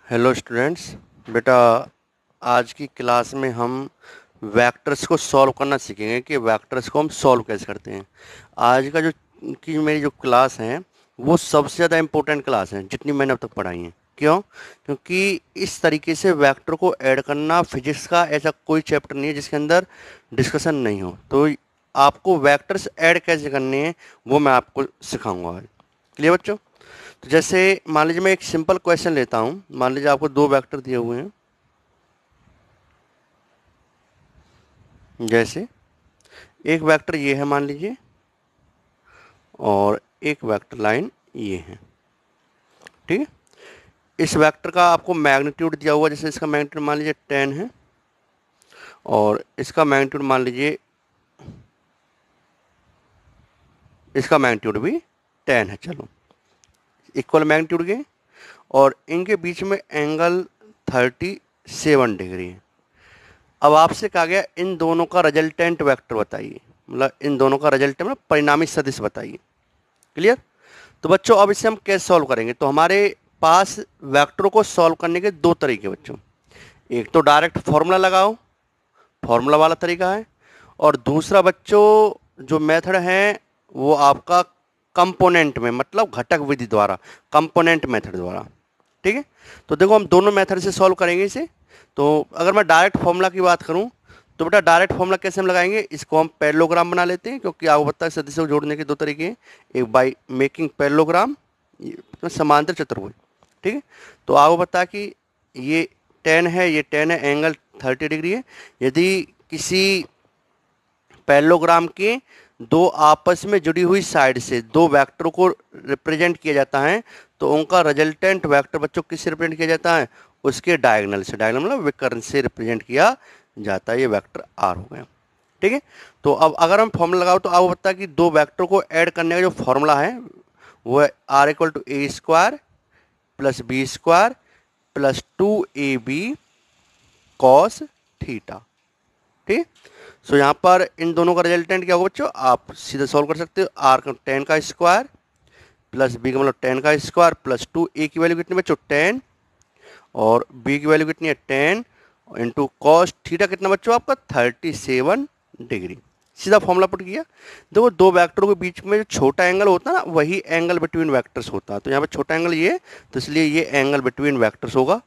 Hello students. बेटा, आज की क्लास में हम वेक्टर्स को सॉल्व करना सीखेंगे कि वेक्टर्स को हम सॉल्व कैसे करते हैं। आज का जो की मेरी जो क्लास है वो सबसे ज़्यादा इम्पोर्टेंट क्लास है जितनी मैंने अब तक पढ़ाई है। क्यों? क्योंकि इस तरीके से वेक्टर को ऐड करना फिजिक्स का ऐसा कोई चैप्टर नहीं है जिसके अंदर डिस्कशन नहीं हो। तो आपको वेक्टर्स ऐड कैसे करने हैं वो मैं आपको सिखाऊंगा आज। क्लियर बच्चों? तो जैसे मान लीजिए मैं एक सिंपल क्वेश्चन लेता हूं। मान लीजिए आपको दो वेक्टर दिए हुए हैं। जैसे एक वेक्टर ये है मान लीजिए, और एक वेक्टर लाइन ये है। ठीक है। इस वेक्टर का आपको मैग्नीट्यूड दिया हुआ, जैसे इसका मैग्नीट्यूड मान लीजिए 10 है और इसका मैग्नीट्यूड मान लीजिए, इसका मैग्नीट्यूड भी 10 है। चलो, इक्वल मैग्नीट्यूड के, और इनके बीच में एंगल 37 डिग्री है। अब आपसे कहा गया इन दोनों का रिजल्टेंट वेक्टर बताइए, मतलब इन दोनों का रिजल्टेंट मतलब परिणामी सदिश बताइए। क्लियर? तो बच्चों अब इसे हम कैसे सॉल्व करेंगे? तो हमारे पास वेक्टरों को सॉल्व करने के दो तरीके बच्चों। एक तो डायरेक्ट फॉर्मूला लगाओ, फॉर्मूला वाला तरीका है, और दूसरा बच्चों जो मेथड है वो आपका कंपोनेंट में, मतलब घटक विधि द्वारा, कंपोनेंट मेथड द्वारा। ठीक है। तो देखो हम दोनों मेथड से सॉल्व करेंगे इसे। तो अगर मैं डायरेक्ट फॉर्मूला की बात करूं तो बेटा डायरेक्ट फॉर्मूला कैसे हम लगाएंगे, इसको हम पैरेललोग्राम बना लेते हैं, क्योंकि आपको पता है सदिशों को जोड़ने के दो तरीके हैं। एक बाई मेकिंग पैरेललोग्राम, समांतर चतुर्भुज। ठीक है। तो आपको पता है कि ये 10 है, ये 10 है, एंगल 30 डिग्री है। यदि किसी पैरेललोग्राम के दो आपस में जुड़ी हुई साइड से दो वेक्टरों को रिप्रेजेंट किया जाता है तो उनका रिजल्टेंट वेक्टर बच्चों किससे रिप्रेजेंट किया जाता है? उसके डायगोनल से। डायगोनल मतलब विकर्ण से रिप्रेजेंट किया जाता है। ये वेक्टर आर हो गया। ठीक है। तो अब अगर हम फॉर्मूला लगाओ तो आपको पता है कि दो वेक्टर को ऐड करने का जो फॉर्मूला है वो है R equal to A square plus B square plus 2ab cos theta. ठीक है। सो यहाँ पर इन दोनों का रिजल्टेंट क्या होगा बच्चों, आप सीधे सॉल्व कर सकते हो। आर का 10 का स्क्वायर प्लस बी का मतलब 10 का स्क्वायर प्लस 2, ए की वैल्यू कितनी बच्चों 10, और बी की वैल्यू कितनी है 10, इंटू कॉस थीटा कितना बच्चों आपका 37 डिग्री। सीधा फॉर्मूला पुट किया। देखो दो वेक्टरों के बीच में जो छोटा एंगल होता है ना वही एंगल बिटवीन वेक्टर्स होता है। तो यहाँ पे छोटा एंगल ये है, तो इसलिए ये एंगल बिटवीन वेक्टर्स होगा।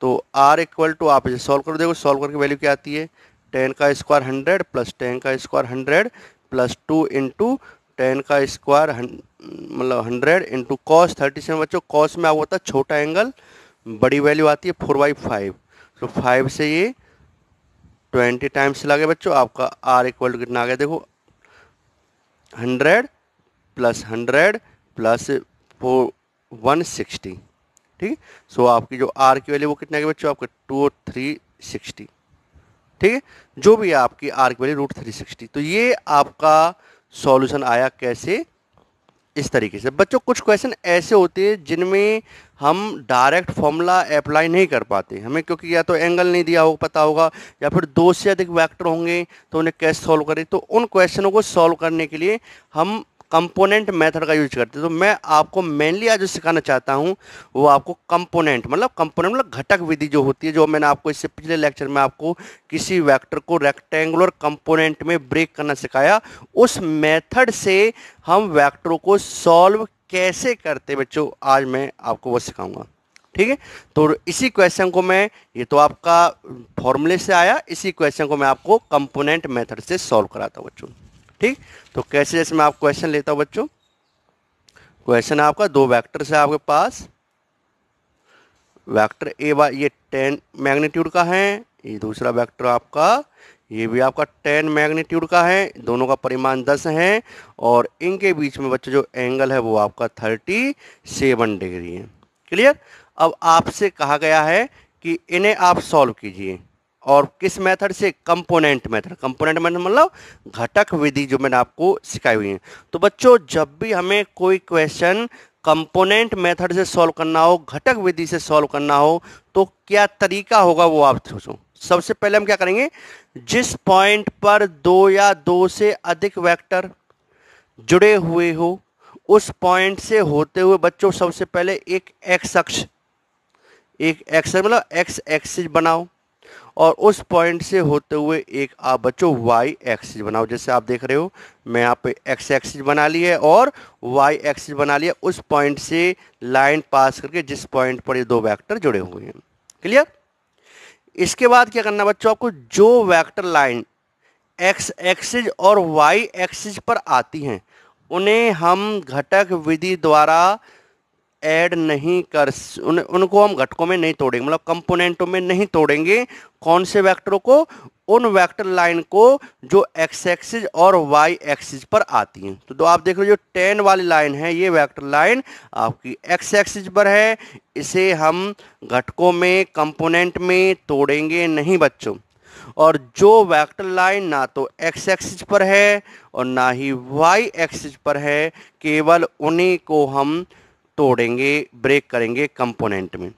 तो आर इक्वल टू, आप इसे सॉल्व कर देखो, सॉल्व करके वैल्यू क्या आती है, 10 का स्क्वायर 100 प्लस 10 का स्क्वायर 100 प्लस 2 इंटू 10 का स्क्वायर मतलब 100 इंटू कॉस 37। बच्चों कॉस में आपको होता है छोटा एंगल, बड़ी वैल्यू आती है 4/5। तो 5 से ये 20 टाइम्स लगे बच्चों, आपका आर इक्वल टू कितना आ गया देखो, 100 प्लस 100 प्लस 160। ठीक है। सो आपकी जो आर की वैल्यू वो कितना आ गया बच्चों, आपका 2360। ठीक है। जो भी है आपकी आर की वैल्यू √360। तो ये आपका सॉल्यूशन आया। कैसे? इस तरीके से बच्चों कुछ क्वेश्चन ऐसे होते हैं जिनमें हम डायरेक्ट फॉर्मूला अप्लाई नहीं कर पाते हमें, क्योंकि या तो एंगल नहीं दिया होगा पता होगा, या फिर दो से अधिक वेक्टर होंगे तो उन्हें कैसे सॉल्व करें। तो उन क्वेश्चनों को सॉल्व करने के लिए हम कंपोनेंट मेथड का यूज करते हैं। तो मैं आपको मेनली आज जो सिखाना चाहता हूं वो आपको कंपोनेंट मतलब घटक विधि जो होती है, जो मैंने आपको इससे पिछले लेक्चर में आपको किसी वेक्टर को रेक्टेंगुलर कंपोनेंट में ब्रेक करना सिखाया, उस मेथड से हम वेक्टरों को सॉल्व कैसे करते बच्चों आज मैं आपको वो सिखाऊंगा। ठीक है। तो इसी क्वेश्चन को मैं, ये तो आपका फॉर्मूले से आया, इसी क्वेश्चन को मैं आपको कंपोनेंट मेथड से सॉल्व कराता हूं बच्चों। ठीक। तो कैसे, जैसे मैं आप क्वेश्चन लेता हूं बच्चों। क्वेश्चन है आपका, दो वेक्टर है आपके पास। वेक्टर ए वाई ये 10 मैग्नीट्यूड का है, ये दूसरा वेक्टर आपका ये भी आपका 10 मैग्नीट्यूड का है, दोनों का परिमाण 10 है, और इनके बीच में बच्चों जो एंगल है वो आपका 37 डिग्री है। क्लियर? अब आपसे कहा गया है कि इन्हें आप सॉल्व कीजिए, और किस मेथड से? Component method. कंपोनेंट मेथड मतलब घटक विधि जो मैंने आपको सिखाई हुई है। तो बच्चों जब भी हमें कोई क्वेश्चन कंपोनेंट मेथड से सॉल्व करना हो, घटक विधि से सॉल्व करना हो, तो क्या तरीका होगा वो आप सोचो। सबसे पहले हम क्या करेंगे, जिस पॉइंट पर दो या दो से अधिक वेक्टर जुड़े हुए हो उस पॉइंट से होते हुए बच्चों सबसे पहले एक एक्स अक्ष, एक एक्स मतलब एक्स एक्सिस बनाओ और उस पॉइंट से होते हुए एक आप बच्चों वाई एक्सिस बनाओ। जैसे आप देख रहे हो मैं यहाँ पे एक्स एक्सिस बना ली है और वाई एक्सिस बना लिया उस पॉइंट से लाइन पास करके जिस पॉइंट पर ये दो वेक्टर जुड़े हुए हैं। क्लियर। इसके बाद क्या करना बच्चों, आपको जो वेक्टर लाइन एक्स एक्सिस और वाई एक्सिस पर आती हैं उन्हें हम घटक विधि द्वारा ऐड नहीं कर उनको हम घटकों में नहीं तोड़ेंगे, मतलब कंपोनेंटों में नहीं तोड़ेंगे। कौन से वेक्टरों को? उन वेक्टर लाइन को जो एक्स एक्सिस और वाई एक्सिस पर आती हैं। तो आप देख रहे हो जो 10 वाली लाइन है ये वेक्टर लाइन आपकी एक्स एक्सिस पर है, इसे हम घटकों में कंपोनेंट में तोड़ेंगे नहीं बच्चों। और जो वेक्टर लाइन ना तो एक्स एक्सिस पर है और ना ही वाई एक्सिस पर है, केवल उन्हीं को हम तोड़ेंगे, ब्रेक करेंगे कंपोनेंट में,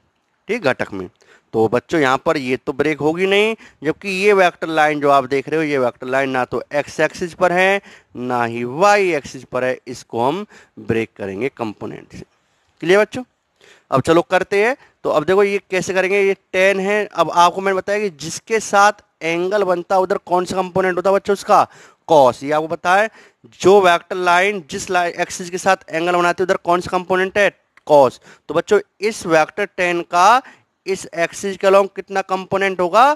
ठीक, घटक में। तो बच्चों यहाँ पर ये तो ब्रेक होगी नहीं, जबकि ये वेक्टर लाइन जो आप देख रहे हो ये वेक्टर लाइन ना तो एक्स एक्सिस पर है ना ही वाई एक्सिस पर है, इसको हम ब्रेक करेंगे कंपोनेंट से। क्लियर बच्चों। अब चलो करते हैं। तो अब देखो ये कैसे करेंगे, ये 10 है। अब आपको मैंने बताया कि जिसके साथ एंगल बनता है उधर कौन सा कंपोनेंट होता है बच्चों, उसका कॉस। ये आपको पता है, जो वेक्टर लाइन जिस लाइन एक्सिस के साथ एंगल बनाती है उधर कौन सा कंपोनेंट है, कॉस। तो बच्चों इस वेक्टर 10 का इस एक्सिस के अलोंग कितना कंपोनेंट होगा,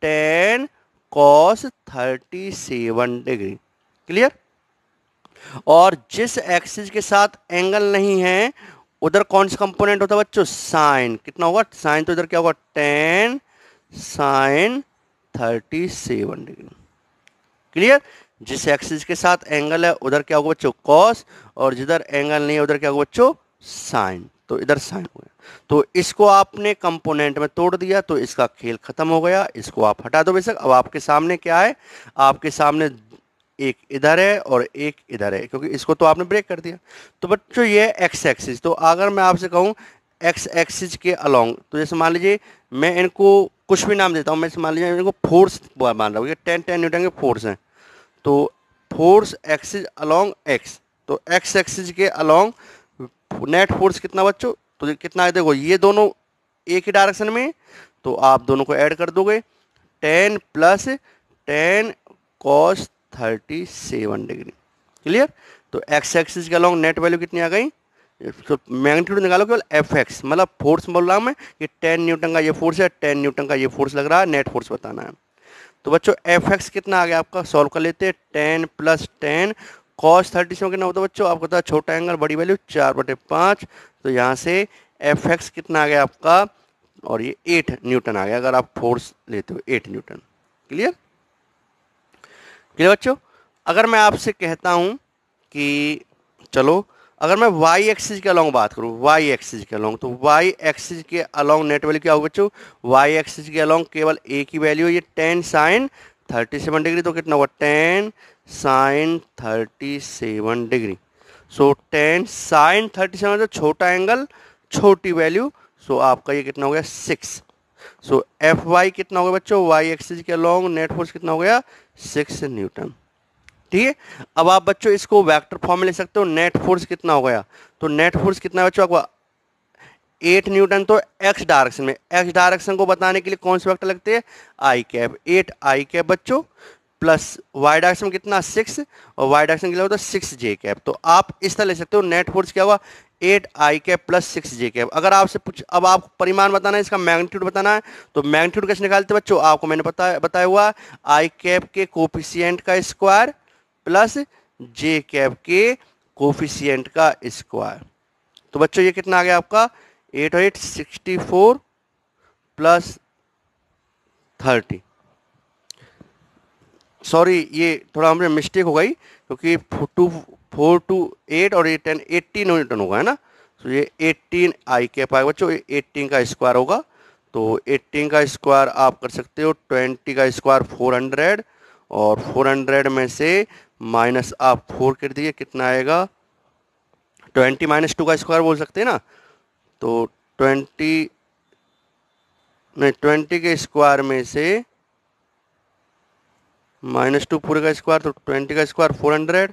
10 cos 37 डिग्री। क्लियर। और जिस एक्सिस के साथ एंगल नहीं है उधर कौन सा कंपोनेंट होता है बच्चों, साइन। कितना होगा साइन, तो इधर क्या होगा 10 sin 37 डिग्री। क्लियर। जिस एक्सिस के साथ एंगल है उधर क्या होगा बच्चों, कॉस, और जिधर एंगल नहीं है उधर क्या होगा बच्चों, साइन। तो इधर साइन हो गया। तो इसको आपने कंपोनेंट में तोड़ दिया तो इसका खेल खत्म हो गया, इसको आप हटा दो बेशक। अब आपके सामने क्या है, आपके सामने एक इधर है और एक इधर है, क्योंकि इसको तो आपने ब्रेक कर दिया। तो बच्चों ये एक्स एक्सिस, तो अगर मैं आपसे कहूँ एक्स एक्सिस के अलोंग, तो जैसे मान लीजिए मैं इनको कुछ भी नाम देता हूँ, मैं मान लीजिए इनको फोर्स मान रहा हूँ, ये 10 न्यूटन के फोर्स हैं। तो फोर्स एक्सिस अलोंग एक्स, तो एक्स एक्सिस के अलोंग नेट फोर्स कितना बच्चों, तो कितना है देखो ये दोनों एक ही डायरेक्शन में, तो आप दोनों को ऐड कर दोगे 10 प्लस 10 cos 37 डिग्री। क्लियर। तो एक्स एक्सिस के अलोंग नेट वैल्यू कितनी आ गई, तो मैग्नीट्यूड निकालो केवल एफ एक्स, मतलब फोर्स बोल रहा हूँ मैं, ये 10 न्यूटन का ये फोर्स है, 10 न्यूटन का ये फोर्स लग रहा है, नेट फोर्स बताना है। तो बच्चों एफ एक्स कितना आ गया आपका, सॉल्व कर लेते हैं। 10 प्लस 10 cos 37 कितना होता है बच्चों, आपको पता है छोटा एंगल बड़ी वैल्यू 4/5, तो यहाँ से एफ एक्स कितना आ गया आपका, और ये 8 न्यूटन आ गया अगर आप फोर्स लेते हो 8 न्यूटन। क्लियर। क्लियर बच्चों। अगर मैं आपसे कहता हूँ कि चलो अगर मैं y एक्सिस के अलोंग बात करूँ, y एक्सिस के अलोंग, तो y एक्सिस के अलोंग नेट वैल्यू क्या होगा बच्चों, y एक्सिस के अलोंग केवल एक ही वैल्यू है, ये 10 sin 37 डिग्री, तो कितना होगा 10 sin 37 डिग्री। सो 10 sin 37 तो छोटा एंगल छोटी वैल्यू, सो आपका ये कितना हो गया 6। सो एफ वाई कितना होगा बच्चों, y एक्सिस के अलोंग नेट फोर्स कितना हो गया 6 न्यूटन। ठीक है। अब आप बच्चों इसको वेक्टर फॉर्म में ले सकते हो, नेट फोर्स कितना हो गया, तो नेट फोर्स कितना है बच्चों आपका 8 न्यूटन, तो एक्स डायरेक्शन में, एक्स डायरेक्शन को बताने के लिए कौन से वेक्टर लगते हैं, आई कैप, 8 आई कैप बच्चों, प्लस वाई डायरेक्शन में कितना 6, और वाई डायरेक्शन के लिए होता है 6 जे कैप। तो आप इस तरह ले सकते हो, नेट फोर्स क्या हुआ 8 आई कैप प्लस 6 जे कैप। अगर आपसे पूछ, अब आपको परिमाण बताना है, इसका मैग्नीट्यूड बताना है, तो मैग्नीट्यूड कैसे निकालते बच्चों, आपको मैंने बताया हुआ आई कैप के कोफिशिएंट का स्क्वायर प्लस जे कैप के कोफिशिएंट का स्क्वायर। तो बच्चों ये कितना आ गया आपका 8 और 8 64 प्लस 30, सॉरी ये थोड़ा हमने मिस्टेक हो गई, क्योंकि 4 to 8 और ये 10 18 न्यूटन होगा, है ना। तो ये 18 आई कैप आएगा बच्चों, ये 18 का स्क्वायर होगा, तो 18 का स्क्वायर आप कर सकते हो 20 का स्क्वायर 400, और 400 में से माइनस आप 4 कर दिए, कितना आएगा 20 - 2 का स्क्वायर बोल सकते हैं ना, तो 20 नहीं 20 के स्क्वायर में से -2 पूरे का स्क्वायर, तो 20 का स्क्वायर 400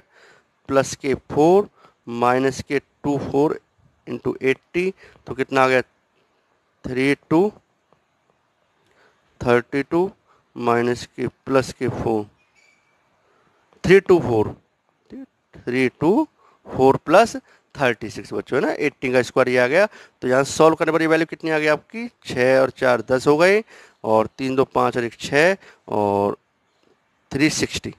प्लस के 4 माइनस के 2 4 इंटू 80, तो कितना आ गया 32 32 माइनस के प्लस के 4 324 324 प्लस 36 बच्चों है ना, 80 का स्क्वायर ये आ गया। तो यहाँ सॉल्व करने पर ये वैल्यू कितनी आ गई आपकी, 6 और 4 10 हो गए, और 3 2 5 और 1 6 और 360।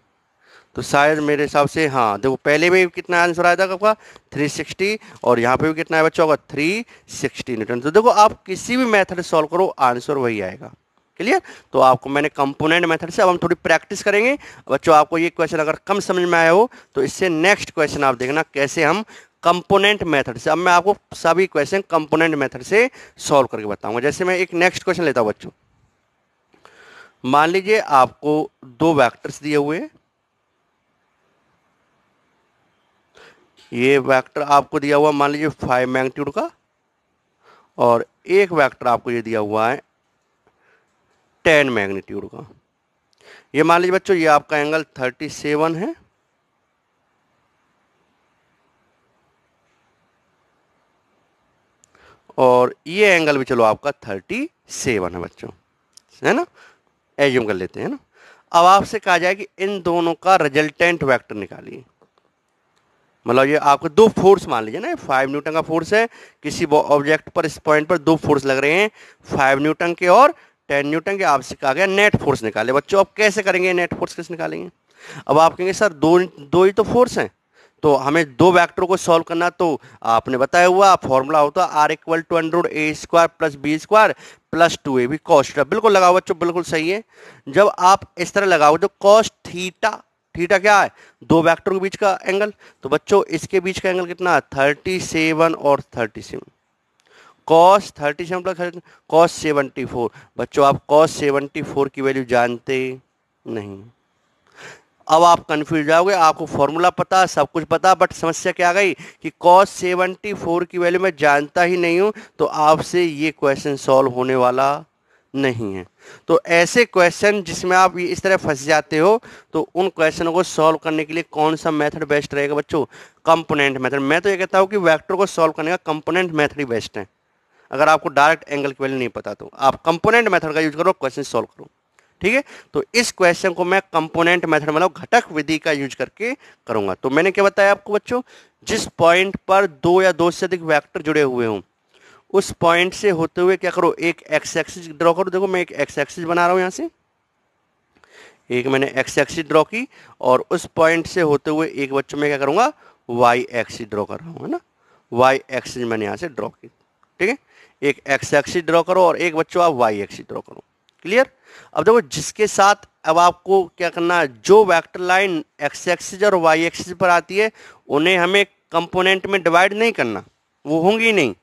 तो शायद मेरे हिसाब से हाँ देखो पहले में कितना आंसर आया था आपका 360, और यहाँ पे भी कितना है बच्चों होगा 360 न्यूटन। तो देखो आप किसी भी मेथड से सॉल्व करो आंसर वही आएगा। क्लियर। तो आपको मैंने कंपोनेंट मेथड से, अब हम थोड़ी प्रैक्टिस करेंगे बच्चों। आपको ये क्वेश्चन अगर कम समझ में आया हो तो इससे नेक्स्ट क्वेश्चन आप देखना कैसे हम कंपोनेंट मेथड से, अब मैं आपको सभी क्वेश्चन कंपोनेंट मेथड से सॉल्व करके बताऊंगा। जैसे मैं एक नेक्स्ट क्वेश्चन लेता हूं बच्चों, मान लीजिए आपको दो वेक्टर्स दिए हुए हैं, ये वेक्टर आपको दिया हुआ मान लीजिए 5 मैग्नीट्यूड का, और एक वेक्टर आपको ये दिया हुआ है 10 मैग्नीट्यूड का। ये मान लीजिए बच्चों ये आपका एंगल 37 है, और ये एंगल भी चलो आपका 37 है बच्चों, है ना, एज्यूम कर लेते हैं ना। अब आपसे कहा जाए कि इन दोनों का रिजल्टेंट वेक्टर निकालिए। मतलब ये आपको दो फोर्स मान लीजिए ना, 5 न्यूटन का फोर्स है, किसी ऑब्जेक्ट पर इस पॉइंट पर दो फोर्स लग रहे हैं 5 न्यूटन के और 10 न्यूटन के। आपसे कहा गया नेट फोर्स निकाले। बच्चों अब कैसे करेंगे, नेट फोर्स कैसे निकालेंगे। अब आप कहेंगे सर दो दो ही तो फोर्स हैं, तो हमें दो वेक्टर को सॉल्व करना, तो आपने बताया हुआ फॉर्मूला होता R equal to under root A square plus B square plus 2ab cos theta. बिल्कुल लगाओ बच्चों, बिल्कुल सही है। जब आप इस तरह लगाओ तो कॉस थीटा, थीटा क्या है, दो वेक्टर के बीच का एंगल, तो बच्चों इसके बीच का एंगल कितना है 37 और 37, कॉस 37 प्लस कॉस 74। बच्चों आप कॉस 74 की वैल्यू जानते नहीं। अब आप कंफ्यूज जाओगे, आपको फॉर्मूला पता, सब कुछ पता, बट समस्या क्या आ गई कि cos 74 की वैल्यू मैं जानता ही नहीं हूं, तो आपसे ये क्वेश्चन सॉल्व होने वाला नहीं है। तो ऐसे क्वेश्चन जिसमें आप इस तरह फंस जाते हो, तो उन क्वेश्चनों को सॉल्व करने के लिए कौन सा मेथड बेस्ट रहेगा बच्चों, कंपोनेंट मेथड। मैं तो ये कहता हूँ कि वेक्टर को सॉल्व करने का कंपोनेंट मेथड ही बेस्ट है। अगर आपको डायरेक्ट एंगल की वैल्यू नहीं पता तो आप कंपोनेंट मेथड का यूज करो, क्वेश्चन सॉल्व करो। ठीक है, तो इस क्वेश्चन को मैं कंपोनेंट मेथड मतलब घटक विधि का यूज करके करूंगा। तो मैंने क्या बताया आपको बच्चों, जिस पॉइंट पर दो या दो से अधिक वेक्टर जुड़े हुए हों, उस पॉइंट से होते हुए क्या करो, एक एक्स एक्सिस ड्रॉ करो। देखो मैं एक एक्स एक्सिस बना रहा हूं, यहां से एक मैंने एक्स एक्सिस ड्रॉ की, और उस पॉइंट से होते हुए एक बच्चों में क्या करूंगा, वाई एक्सिस ड्रॉ कर रहा हूं, है ना, वाई एक्सिस मैंने यहां से ड्रॉ की। ठीक है, एक एक्स एक्सिस ड्रॉ करो और एक बच्चों आप वाई एक्सिस ड्रॉ करो। क्लियर। अब देखो जिसके साथ अब आपको क्या करना है, जो वेक्टर लाइन एक्स एक्सिस और वाई एक्सिस पर आती है उन्हें हमें कंपोनेंट में डिवाइड नहीं करना, वो होंगी ही नहीं।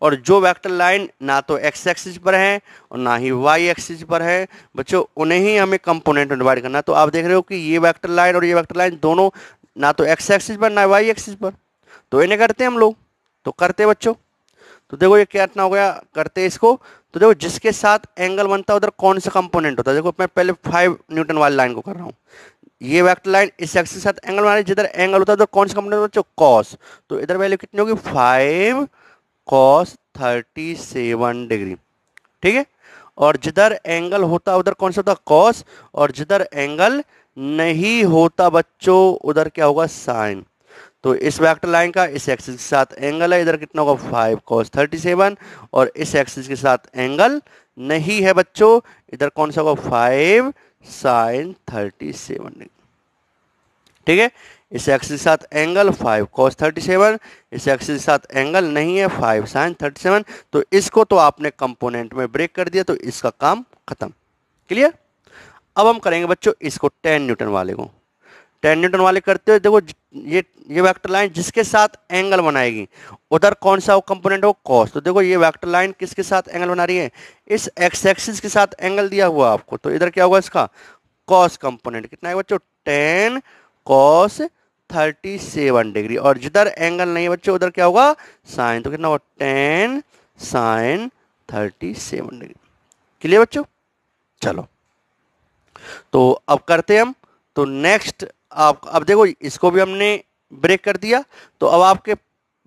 और जो वेक्टर लाइन ना तो एक्स एक्सिस पर है और ना ही वाई एक्सिस पर है बच्चों, उन्हें ही हमें कंपोनेंट में डिवाइड करना। तो आप देख रहे हो कि ये वेक्टर लाइन और ये वेक्टर लाइन दोनों ना तो एक्स एक्सिस पर ना वाई एक्सिस पर, तो इन्हें करते हैं हम लोग, तो करते बच्चों। तो देखो ये क्या इतना हो गया, करते इसको। तो देखो जिसके साथ एंगल बनता है उधर कौन सा कंपोनेंट होता है। देखो मैं पहले 5 न्यूटन वाली लाइन को कर रहा हूँ, ये वेक्टर लाइन इस एक्सिस के साथ एंगल बना रही है, जिधर एंगल होता है उधर कौन सा कंपोनेंट होता है, कॉस। तो इधर वैल्यू कितनी होगी 5 कॉस 37 डिग्री। ठीक है, और जिधर एंगल होता उधर कौन सा होता कॉस, और जिधर एंगल नहीं होता बच्चों उधर क्या होगा साइन। तो इस वेक्टर लाइन का इस एक्सिस के साथ एंगल है, इधर कितना होगा 5 cos 37, और इस एक्सिस के साथ एंगल नहीं है बच्चों, इधर कौन सा होगा 5 sin 37। ठीक है, इस एक्सिस के साथ एंगल 5 cos 37, इस एक्सिस के साथ एंगल नहीं है 5 sin 37। तो इसको तो आपने कंपोनेंट में ब्रेक कर दिया, तो इसका काम खत्म। क्लियर। अब हम करेंगे बच्चों इसको 10 न्यूटन वाले को। 10 न्यूटन वाले करते हुए देखो ये वेक्टर लाइन जिसके साथ एंगल बनाएगी उधर कौन सा कंपोनेंट हो कॉस। तो देखो ये वेक्टर लाइन किसके साथ एंगल बना रही है, इस एक्स एक्सिस के साथ एंगल दिया हुआ आपको, तो इधर क्या होगा इसका कॉस कंपोनेंट। कितना है बच्चों 10 cos 37 डिग्री, और जिधर एंगल नहीं है बच्चों उधर क्या होगा साइन। तो कितना होगा 10 sin 37 डिग्री। क्लियर बच्चों। चलो तो अब करते हैं हम। तो नेक्स्ट आप अब देखो इसको भी हमने ब्रेक कर दिया, तो अब आपके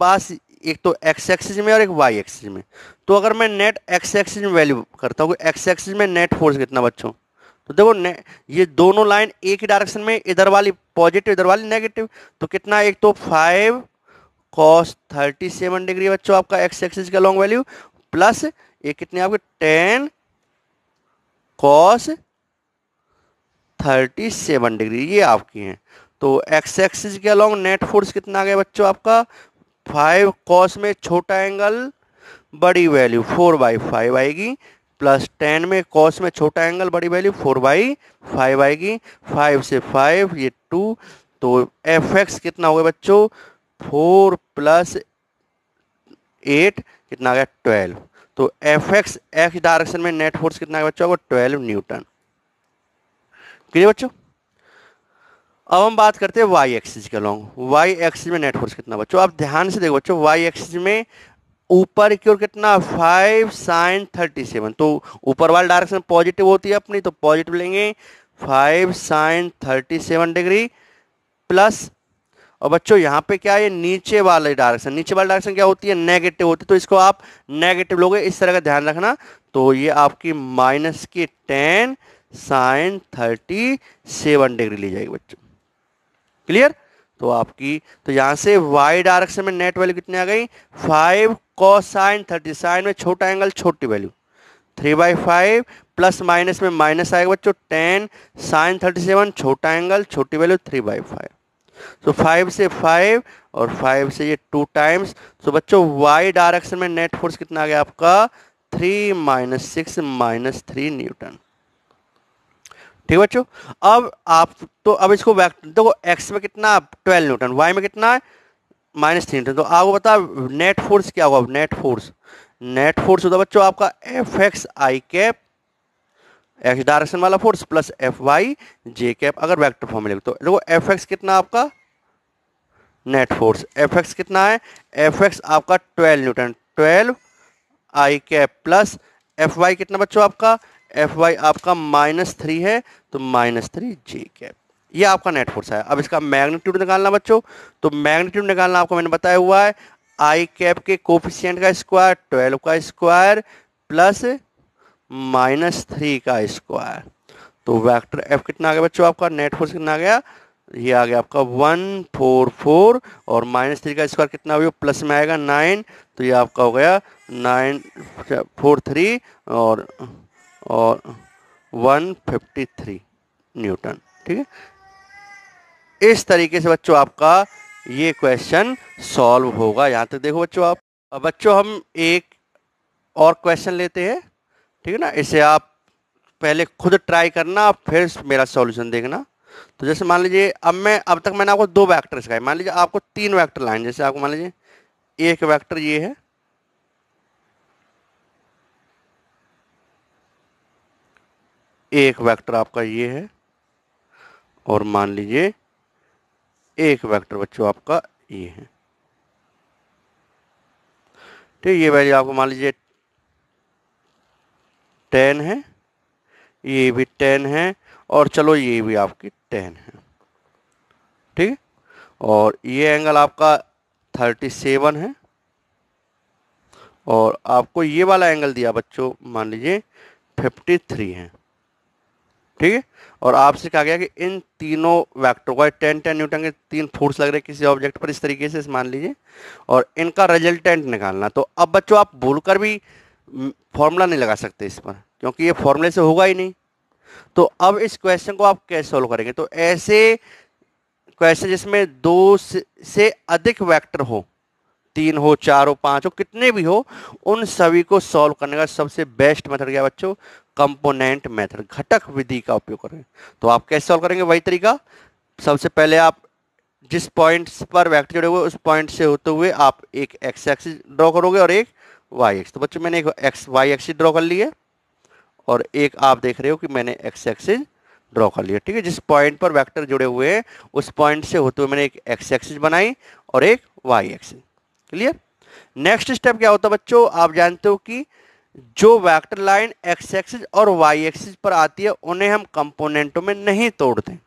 पास एक तो एक्स एक्सिस में और एक वाई एक्सिस में। तो अगर मैं नेट एक्स एक्सिस में वैल्यू करता हूँ, एक्स एक्सिस में नेट फोर्स कितना बच्चों, तो देखो ये दोनों लाइन एक ही डायरेक्शन में, इधर वाली पॉजिटिव इधर वाली नेगेटिव, तो कितना, एक तो 5 cos 37 डिग्री बच्चों आपका एक्स एक्सिस का लॉन्ग वैल्यू, प्लस ये कितने आपके 10 cos 37 डिग्री, ये आपकी हैं। तो एक्स एक्सिस के अलॉन्ग नेट फोर्स कितना आ गया बच्चों आपका, 5 cos में छोटा एंगल बड़ी वैल्यू 4/5 आएगी, प्लस 10 में cos में छोटा एंगल बड़ी वैल्यू 4/5 आएगी, 5 से 5 ये 2, तो एफ एक्स कितना होगा बच्चों, 4 + 8 कितना आ गया 12। तो एफ एक्स एक्स डायरेक्शन में नेट फोर्स कितना है बच्चों को, 12 न्यूटन। क्लियर बच्चों। अब हम बात करते हैं वाई एक्सिस के लॉन्ग, वाई एक्सिस में नेट फोर्स कितना बच्चों, आप ध्यान से देखो बच्चों, वाई एक्सिस में ऊपर की ओर कितना 5 sin 37, तो ऊपर वाली डायरेक्शन पॉजिटिव होती है अपनी, तो पॉजिटिव लेंगे 5 sin 37 डिग्री, प्लस और बच्चों यहाँ पे क्या है, ये नीचे वाली डायरेक्शन क्या होती है, नेगेटिव होती है, तो इसको आप नेगेटिव लोगे, इस तरह का ध्यान रखना। तो ये आपकी माइनस की 10 sin 37 डिग्री ली जाएगी बच्चों। क्लियर। तो आपकी, तो यहां से y डायरेक्शन में नेट वैल्यू कितनी आ गई, 5 cos sin 30, साइन में छोटा एंगल छोटी वैल्यू 3/5, प्लस माइनस में माइनस आएगा बच्चों 10 sin 37 छोटा एंगल छोटी वैल्यू 3/5। तो 5 से 5 और 5 से ये 2 टाइम्स, तो बच्चों y डायरेक्शन में नेट फोर्स कितना आ गया आपका, 3 - 6 - 3 न्यूटन। ठीक बच्चों। अब आप तो अब इसको देखो, x में कितना 12 न्यूटन, y में कितना है -3 न्यूटन, तो आपको बता नेट फोर्स क्या होगा, नेट फोर्स होता बच्चों आपका एफ एक्स आई कैप, एक्स डायरेक्शन वाला फोर्स, प्लस एफ वाई जे कैप, अगर वेक्टर फॉर्म में लिखो तो देखो एफ एक्स कितना आपका नेट फोर्स, एफ एक्स कितना है, एफ एक्स आपका 12 न्यूटन, 12 आई कैप, प्लस एफ वाई कितना बच्चों आपका, एफ वाई आपका -3 है, तो -3 जे कैप, ये आपका नेट फोर्स है। अब इसका मैग्नीट्यूड निकालना बच्चों, तो मैग्नीट्यूड निकालना आपको मैंने बताया हुआ है, आई कैप के कोफिशिएंट का स्क्वायर 12 का स्क्वायर प्लस -3 का स्क्वायर, तो वेक्टर एफ कितना आ गया बच्चों आपका, नेट फोर्स कितना आ गया, ये आ गया आपका 144, और -3 का स्क्वायर कितना हुआ, प्लस में आएगा 9, तो ये आपका हो गया 943 और 153 न्यूटन। ठीक है, इस तरीके से बच्चों आपका ये क्वेश्चन सॉल्व होगा। यहाँ तक देखो बच्चों आप। अब बच्चों हम एक और क्वेश्चन लेते हैं, ठीक है ना, इसे आप पहले खुद ट्राई करना, फिर मेरा सॉल्यूशन देखना। तो जैसे मान लीजिए अब तक मैंने आपको 2 वेक्टर सिखाए, मान लीजिए आपको 3 वेक्टर लाइन, जैसे आपको मान लीजिए एक वेक्टर ये है, एक वेक्टर आपका ये है, और मान लीजिए एक वेक्टर बच्चों आपका ये है। ठीक, ये वैल्यू आपको मान लीजिए 10 है, ये भी 10 है, और चलो ये भी आपकी 10 है। ठीक है, और ये एंगल आपका 37 है, और आपको ये वाला एंगल दिया बच्चों मान लीजिए 53 है। ठीक है, और आपसे कहा गया कि इन तीनों वेक्टर को 10 न्यूटन के 3 फोर्स लग रहे किसी ऑब्जेक्ट पर, इस तरीके से मान लीजिए, और इनका रिजल्टेंट निकालना। तो अब बच्चों आप भूलकर भी फॉर्मूला नहीं लगा सकते इस पर, क्योंकि ये फॉर्मूले से होगा ही नहीं। तो अब इस क्वेश्चन को आप कैसे सॉल्व करेंगे, तो ऐसे क्वेश्चन जिसमें 2 से अधिक वेक्टर हो, 3 हो, 4 हो, 5 हो, कितने भी हो, उन सभी को सॉल्व करने का सबसे बेस्ट मेथड क्या बच्चों, कंपोनेंट मेथड, घटक विधि का उपयोग करें। तो आप कैसे सॉल्व करेंगे, वही तरीका, सबसे पहले आप जिस पॉइंट पर वेक्टर जुड़े हुए उस पॉइंट से होते हुए आप एक एक्स एक्सिस ड्रॉ करोगे और एक वाई एक्सिस। तो बच्चों मैंने एक एक्स वाई एक्सिस ड्रॉ कर ली है, और एक आप देख रहे हो कि मैंने एक्स एक्सिस ड्रॉ कर लिया। ठीक है, जिस पॉइंट पर वेक्टर जुड़े हुए हैं उस पॉइंट से होते हुए मैंने एक एक्स एक्सिस बनाई और एक Y axis. Clear. Next step क्या होता है बच्चों, आप जानते हो कि जो वेक्टर लाइन एक्स एक्सिस और वाई एक्सिस पर आती है उन्हें हम कंपोनेंटों में नहीं तोड़ते।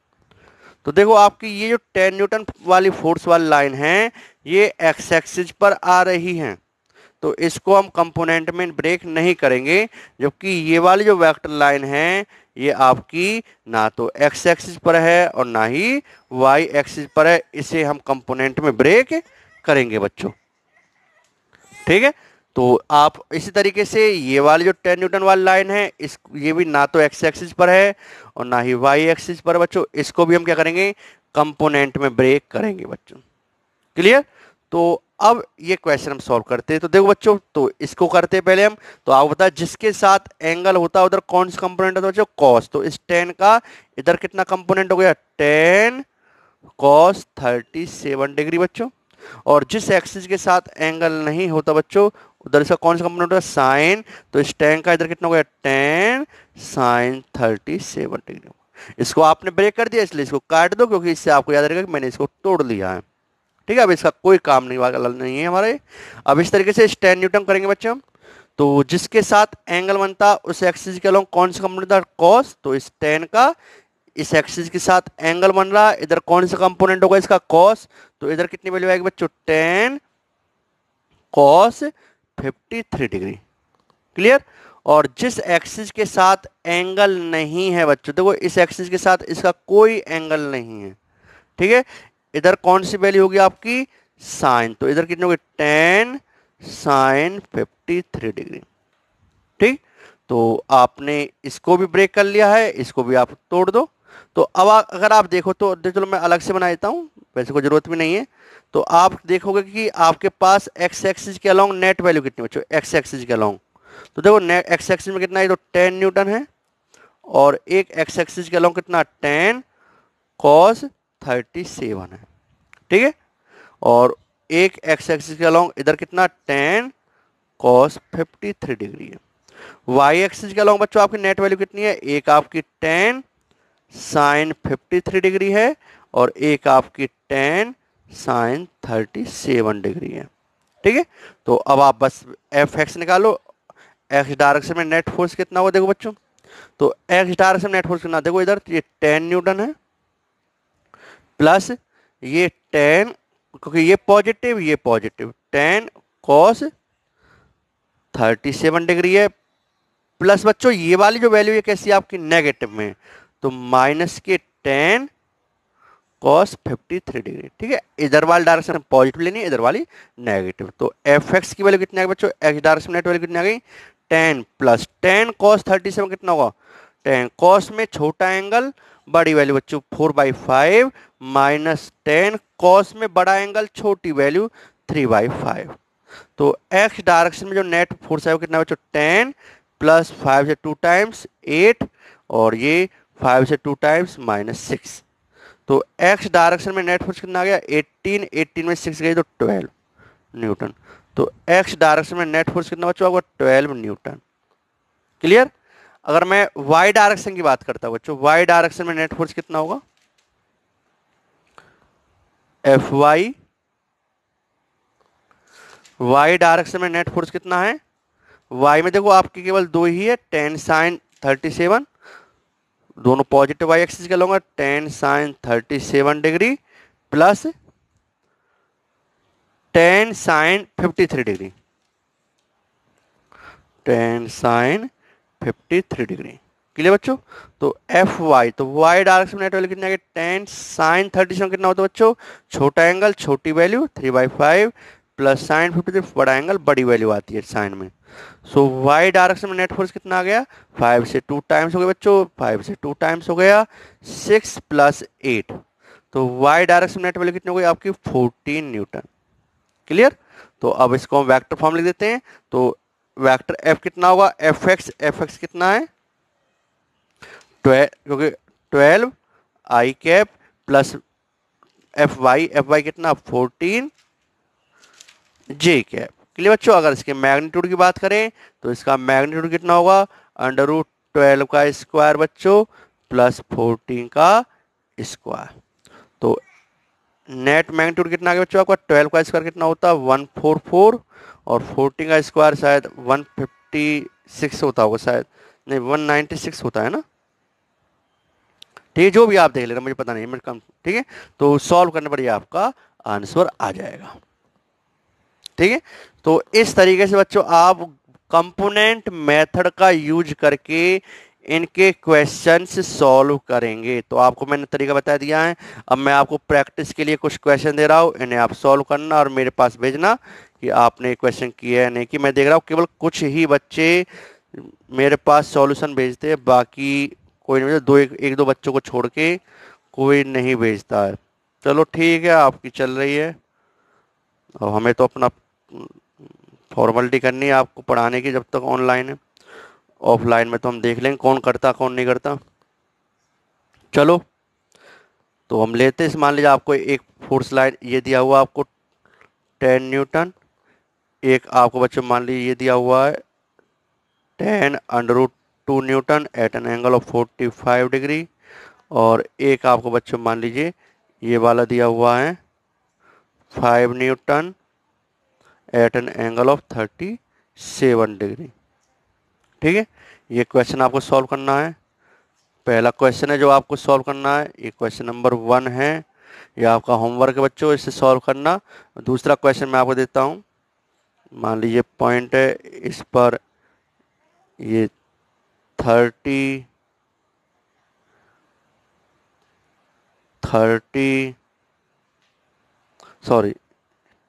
तो देखो आपकी ये जो 10 न्यूटन वाली फोर्स वाली लाइन है, ये एक्स एक्सिस पर आ रही हैं, तो इसको हम कंपोनेंट में ब्रेक नहीं करेंगे, जबकि ये वाली जो वेक्टर लाइन है ये आपकी ना तो एक्स एक्सिस पर है और ना ही वाई एक्सिस पर है, इसे हम कंपोनेंट में ब्रेक करेंगे बच्चों। ठीक है, तो आप इसी तरीके से ये वाली जो 10 न्यूटन वाली लाइन है, इस ये भी ना तो एक्स एक्सिस पर है और ना ही वाई एक्सिस पर है बच्चों, इसको भी हम क्या करेंगे, कंपोनेंट में ब्रेक करेंगे बच्चों। क्लियर। तो अब ये क्वेश्चन हम सॉल्व करते हैं। तो देखो बच्चों, तो इसको करते हैं पहले हम। तो आपको बता, जिसके साथ एंगल होता है उधर कौन सा कंपोनेंट होता है बच्चों, कॉस। तो इस 10 का इधर कितना कंपोनेंट हो गया, 10 कॉस 37 डिग्री बच्चों। और जिस एक्सिस के साथ एंगल नहीं होता बच्चों, उधर इसका कौन सा कंपोनेंट होता है, साइन। तो इस 10 का इधर कितना हो गया, 10 साइन 37 डिग्री। इसको आपने ब्रेक कर दिया, इसलिए इसको काट दो, क्योंकि इससे आपको याद रहेगा कि मैंने इसको तोड़ लिया है। ठीक है, अब इसका कोई काम नहीं वाला नहीं है हमारे। अब इस तरीके से 10 न्यूटन करेंगे बच्चे हम। तो जिसके साथ एंगल बनता उस एक्सिस के अलोंग कौन सा कंपोनेंट था, कॉस। तो इस 10 का इस एक्सिस के साथ एंगल बन रहा है, इधर कौन सा कंपोनेंट होगा इसका, कॉस। तो इधर कितनी वैल्यू आएगी बच्चों, 10 कॉस 53 डिग्री। क्लियर। और जिस एक्सिस के साथ एंगल नहीं है बच्चों, देखो इस एक्सिस के साथ इसका कोई एंगल नहीं है, ठीक है, इधर कौन सी वैल्यू होगी आपकी, साइन। तो इधर कितनी होगी, 10 साइन 53 डिग्री। ठीक। तो आपने इसको भी ब्रेक कर लिया है, इसको भी आप तोड़ दो। तो अब अगर आप देखो तो चलो मैं अलग से बना देता हूँ, वैसे कोई जरूरत भी नहीं है। तो आप देखोगे कि आपके पास एक्स एक्सिस के अलोंग नेट वैल्यू कितनी बच्चों, एक्स एक्सिस के अलोंग। तो देखो एक्स एक्सिस में कितना है, तो 10 न्यूटन है, और एक एक्स एक्सिस के अलोंग कितना, 10 कॉस 37 है। ठीक है, और एक एक्स एक्सिस के अलोंग इधर कितना, 10 कॉस 53 डिग्री है। वाई एक्सिस के अलोंग बच्चों आपकी नेट वैल्यू कितनी है, एक आपकी 10 साइन 53 डिग्री है, और एक आपकी 10 साइन 37 डिग्री है। ठीक है, तो अब आप बस एफ एक्स निकालो। एक्स डायरेक्शन में नेट फोर्स कितना होगा, देखो बच्चों, तो एक्स डायरेक्शन में नेट फोर्स कितना, देखो इधर ये 10 न्यूटन है, प्लस ये 10, क्योंकि ये पॉजिटिव 10 कॉस 37 डिग्री है, प्लस बच्चों ये वाली जो वैल्यू है कैसी है आपकी, नेगेटिव में, तो माइनस के 10 कॉस 53 डिग्री। ठीक है, इधर वाली डायरेक्शन पॉजिटिव लेनी है, इधर वाली नेगेटिव। तो एफ एक्स की वैल्यू कितनी आ गई बच्चों, एक्स डायरेक्शन नेट वैल्यू कितनी आ गई, 10 प्लस 10 कॉस 37 कितना होगा, 10 कॉस में छोटा एंगल बड़ी वैल्यू बच्चों 4/5, माइनस 10 कॉस में बड़ा एंगल छोटी वैल्यू 3/5। तो एक्स डायरेक्शन में जो नेट फोर्स है वो कितना बच्चों, 10 प्लस 5 से 2 टाइम्स 8, और ये 5 से 2 टाइम्स -6। तो एक्स डायरेक्शन में नेट फोर्स कितना आ गया, 18, 18 में 6 गई तो 12 न्यूटन। तो एक्स डायरेक्शन में नेट फोर्स कितना बच्चों आपको, 12 न्यूटन। क्लियर। अगर मैं वाई डायरेक्शन की बात करता हूं बच्चों, वाई डायरेक्शन में नेट फोर्स कितना होगा, एफ वाई, वाई डायरेक्शन में नेट फोर्स कितना है, वाई में देखो आपकी केवल दो ही है, 10 साइन 37, दोनों पॉजिटिव वाई एक्सिस के लूंगा, 10 sine 37 degree plus 10 sine 53 degree, 10 sine 53 degree. Clear बच्चों। तो एफ वाई, तो वाई डायरेक्शन में नेट वैल्यू कितनी आ गई, 10 साइन 37 कितना होता है बच्चों, छोटा एंगल छोटी वैल्यू 3/5, प्लस साइन 53 बड़ा एंगल बड़ी वैल्यू आती है साइन में। सो वाई डायरेक्शन में नेट फोर्स कितना आ गया, 5 से 2 टाइम्स हो गया बच्चों, 5 से 2 टाइम्स हो गया 6 प्लस 8। तो वाई डायरेक्शन में नेट वैल्यू कितनी हो गई आपकी, 14 न्यूटन। क्लियर। तो अब इसको हम वेक्टर फॉर्म लिख देते हैं। तो वेक्टर एफ कितना होगा, एफ एक्स कितना है, 12, क्योंकि 12 आई कैप प्लस एफ वाई कितना 14 जे कैप। क्लियर बच्चों। अगर इसके मैग्नीट्यूड की बात करें तो इसका मैग्नीट्यूड कितना होगा, √12 का स्क्वायर बच्चों प्लस 14 का स्क्वायर। तो नेट मैग्नीट्यूड कितना आ गया बच्चों आपका, 12 का स्क्वायर कितना होता है 144, और 14 का स्क्वायर शायद 156 होता होगा, शायद नहीं 196 होता है ना। ठीक है, जो भी आप देख लेना, मुझे पता नहीं, मैं कम। ठीक है, तो सॉल्व करने पर ये आपका आंसर आ जाएगा। ठीक है। तो इस तरीके से बच्चों आप कंपोनेंट मेथड का यूज करके इनके क्वेश्चंस सॉल्व करेंगे। तो आपको मैंने तरीका बता दिया है। अब मैं आपको प्रैक्टिस के लिए कुछ क्वेश्चन दे रहा हूँ, इन्हें आप सॉल्व करना और मेरे पास भेजना कि आपने क्वेश्चन किया है नहीं। कि मैं देख रहा हूँ केवल कुछ ही बच्चे मेरे पास सॉल्यूशन भेजते हैं, बाकी कोई नहीं भेजता। एक दो बच्चों को छोड़ के कोई नहीं भेजता है। चलो ठीक है, आपकी चल रही है और हमें तो अपना फॉर्मेलिटी करनी है आपको पढ़ाने की, जब तक ऑनलाइन है। ऑफलाइन में तो हम देख लेंगे कौन करता कौन नहीं करता। चलो तो हम लेते हैं, मान लीजिए आपको एक फोर्स लाइन ये दिया हुआ आपको 10 न्यूटन, एक आपको बच्चों मान लीजिए ये दिया हुआ है 10√2 newton at an angle of 45 degree, और एक आपको बच्चों मान लीजिए ये वाला दिया हुआ है 5 newton at an angle of 37 degree. ठीक है, ये क्वेश्चन आपको सॉल्व करना है। पहला क्वेश्चन है जो आपको सॉल्व करना है, ये क्वेश्चन नंबर 1 है। ये आपका होमवर्क है बच्चों, इसे सॉल्व करना। दूसरा क्वेश्चन मैं आपको देता हूँ। मान लीजिए पॉइंट है इस पर ये 30 सॉरी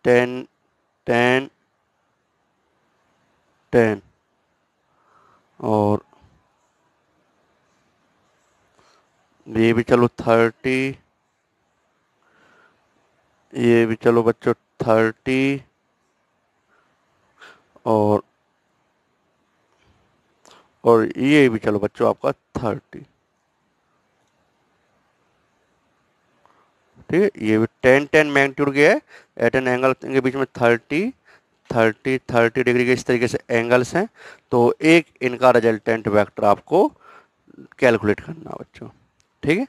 10 10 10 और ये भी चलो 30, ये भी चलो बच्चों 30 और ये भी चलो बच्चों आपका 30। ठीक है, ये भी 10 मैग्नीट्यूड के है एट एन एंगल के बीच में 30 डिग्री के इस तरीके से एंगल्स हैं। तो एक इनका रिजल्टेंट वेक्टर आपको कैलकुलेट करना बच्चों। ठीक है,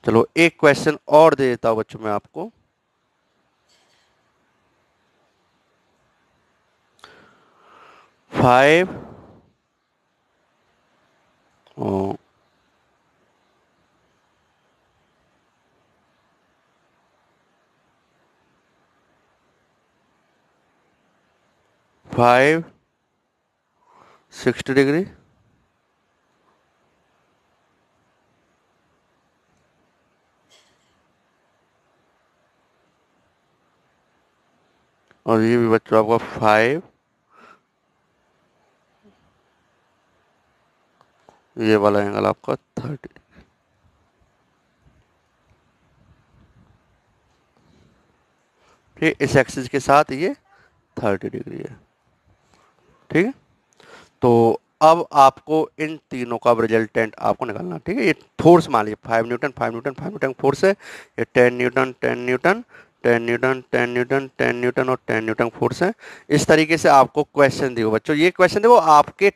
चलो एक क्वेश्चन और दे देता हूं बच्चों मैं आपको। 5 60 डिग्री और ये भी बच्चों आपका 5, ये वाला एंगल आपका 30। ठीक, इस एक्सिस के साथ ये 30 डिग्री है। ठीक है, तो अब आपको इन तीनों का रिजल्टेंट आपको निकालना। ठीक है, ये फोर्स मान लीजिए 5 न्यूटन फोर्स है। ये 10 Newton 10 Newton 10 Newton 10 Newton 10 Newton और 10 न्यूटन फोर्स है। इस तरीके से आपको क्वेश्चन दिए बच्चों। ये क्वेश्चन देखो आपके,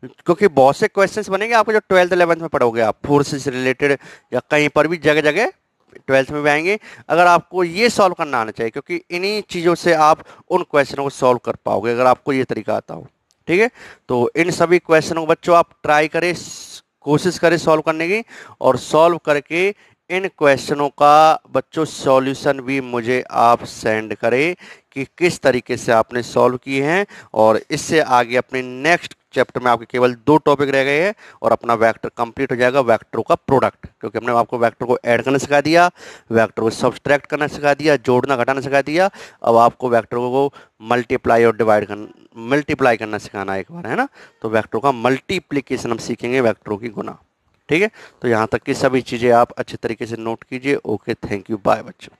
क्योंकि बहुत से क्वेश्चंस बनेंगे आपको जो 12th 11th में पढ़ोगे आप, फोर्स से रिलेटेड या कहीं पर भी जगह जगह 12th में भी आएंगे। अगर आपको ये सॉल्व करना आना चाहिए, क्योंकि इन्हीं चीज़ों से आप उन क्वेश्चनों को सॉल्व कर पाओगे अगर आपको ये तरीका आता हो। ठीक है, तो इन सभी क्वेश्चनों को बच्चों आप ट्राई करें, कोशिश करें सॉल्व करने की, और सॉल्व करके इन क्वेश्चनों का बच्चों सॉल्यूशन भी मुझे आप सेंड करें कि किस तरीके से आपने सॉल्व किए हैं। और इससे आगे अपने नेक्स्ट चैप्टर में आपके केवल 2 टॉपिक रह गए हैं और अपना वेक्टर कंप्लीट हो जाएगा, वेक्टरों का प्रोडक्ट। क्योंकि हमने आपको वेक्टर को ऐड करना सिखा दिया, वेक्टर को सब्सट्रैक्ट करना सिखा दिया, जोड़ना घटाना सिखा दिया। अब आपको वेक्टरों को मल्टीप्लाई और डिवाइड करना, मल्टीप्लाई करना सिखाना एक बार, है ना। तो वेक्टरों का मल्टीप्लीकेशन हम सीखेंगे, वेक्टरों की गुना। ठीक है, तो यहाँ तक की सभी चीज़ें आप अच्छे तरीके से नोट कीजिए। ओके, थैंक यू, बाय बच्चों।